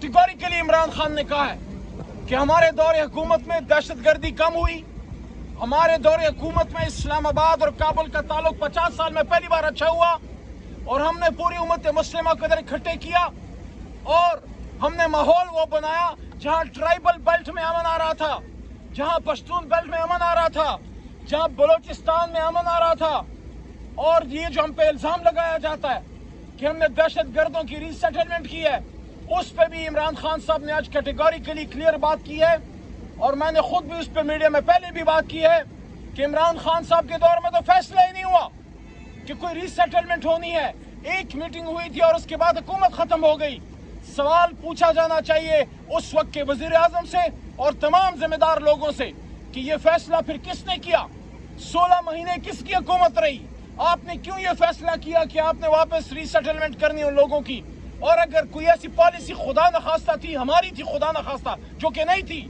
Categorically Imran Khan ने कहा है कि हमारे दौरे हुकूमत में दहशतगर्दी कम हुई, हमारे दौरे हुकूमत में इस्लामाबाद और काबुल का ताल्लुक 50 साल में पहली बार अच्छा हुआ और हमने पूरी उम्मत मुस्लिमा को इधर इकट्ठे किया और हमने माहौल वो बनाया जहां ट्राइबल बेल्ट में अमन आ रहा था, जहां पश्तून बेल्ट में अमन आ रहा था, जहां बलोचिस्तान में अमन आ रहा था। और ये जो हम पे इल्जाम लगाया जाता है कि हमने दहशत गर्दों की रीसेटलमेंट की है, उस पे भी इमरान खान साहब ने आज कैटेगोरिकली क्लियर बात की है और मैंने खुद भी उस पे मीडिया में पहले भी बात की है कि इमरान खान साहब के दौर में तो फैसला ही नहीं हुआ कि कोई रीसेटलमेंट होनी है। एक मीटिंग हुई थी और उसके बाद हुकूमत खत्म हो गई। सवाल पूछा जाना चाहिए उस वक्त के वजीर आजम से और तमाम जिम्मेदार लोगों से कि ये फैसला फिर किसने किया, 16 महीने किसकी हुकूमत रही, आपने क्यों ये फैसला किया कि आपने वापस रीसेटलमेंट करनी उन लोगों की। और अगर कोई ऐसी पॉलिसी खुदा न खास्ता थी, हमारी थी खुदा न खास्ता, जो कि नहीं थी,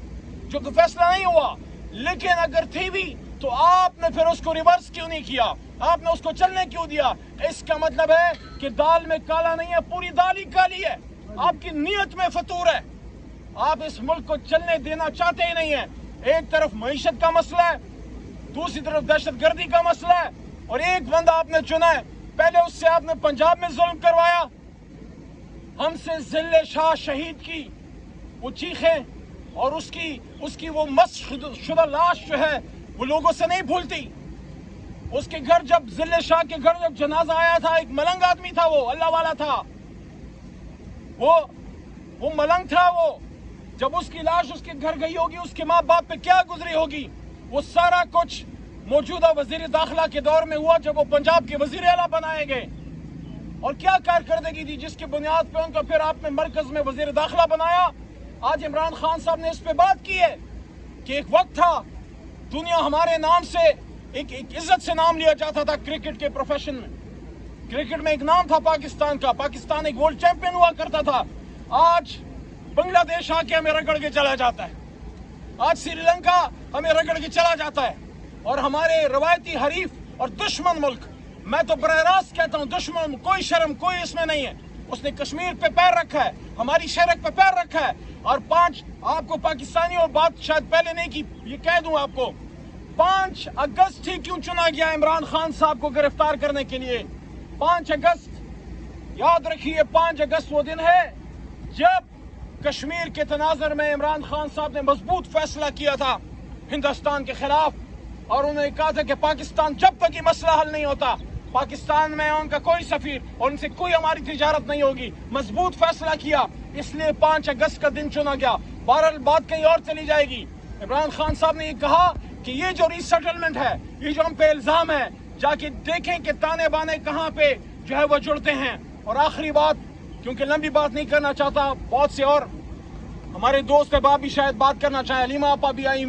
जो कि फैसला नहीं हुआ, लेकिन अगर थी भी तो आपने फिर उसको रिवर्स क्यों नहीं किया, आपने उसको चलने क्यों दिया। इसका मतलब है कि दाल में काला नहीं है, पूरी दाल ही काली है, आपकी नीयत में फतूर है, आप इस मुल्क को चलने देना चाहते ही नहीं है। एक तरफ मईशत का मसला है, दूसरी तरफ दहशतगर्दी का मसला है और एक बंदा आपने चुना है, पहले उससे आपने पंजाब में जुल्म करवाया, हमसे जिले शाह शहीद की वो चीखें और उसकी वो मस्त शुदा लाश जो है वो लोगों से नहीं भूलती। उसके घर जब जिले शाह के घर जब जनाजा आया था, एक मलंग आदमी था, वो अल्लाह वाला था, वो मलंग था। वो जब उसकी लाश उसके घर गई होगी, उसके माँ बाप पे क्या गुजरी होगी, वो सारा कुछ मौजूदा वजीर दाखिला के दौर में हुआ जब वो पंजाब के वजीर आला बनाए गए। और क्या कारकर्दगी थी जिसके बुनियाद पे उनको फिर आपने मरकज में वजीर दाखिला बनाया। आज इमरान खान साहब ने इस पे बात की है कि एक वक्त था दुनिया हमारे नाम से एक इज्जत से नाम लिया जाता था क्रिकेट के प्रोफेशन में, क्रिकेट में एक नाम था पाकिस्तान का, पाकिस्तान एक वर्ल्ड चैंपियन हुआ करता था। आज बांग्लादेश आके हमें रगड़ के चला जाता है, आज श्रीलंका हमें रगड़ के चला जाता है और हमारे रवायती हरीफ और दुश्मन मुल्क, मैं तो बराह रास्त कहता हूँ दुश्मन, कोई शर्म कोई इसमें नहीं है, उसने कश्मीर पे पैर रखा है, हमारी शरक पे पैर रखा है। और 5 आपको पाकिस्तानियों बात शायद पहले नहीं की, ये कह दूं आपको, 5 अगस्त ही क्यों चुना गया इमरान खान साहब को गिरफ्तार करने के लिए। 5 अगस्त याद रखिए, 5 अगस्त वो दिन है जब कश्मीर के तनाजर में इमरान खान साहब ने मजबूत फैसला किया था हिंदुस्तान के खिलाफ और उन्होंने कहा था कि पाकिस्तान जब तक ये मसला हल नहीं होता, पाकिस्तान में उनका कोई सफीर और उनसे कोई हमारी तिजारत नहीं होगी। मजबूत फैसला किया, इसलिए 5 अगस्त का दिन चुना गया। बहरहाल बात कहीं और चली जाएगी। इमरान खान साहब ने ये कहा कि ये जो रीसेटलमेंट है, ये जो हम पे इल्जाम है, जाके देखें कि ताने बाने कहाँ पे जो है वो जुड़ते हैं। और आखिरी बात, क्योंकि लंबी बात नहीं करना चाहता, बहुत से और हमारे दोस्त अहबाब भी शायद बात करना चाहे, हलीमा आपा भी आई।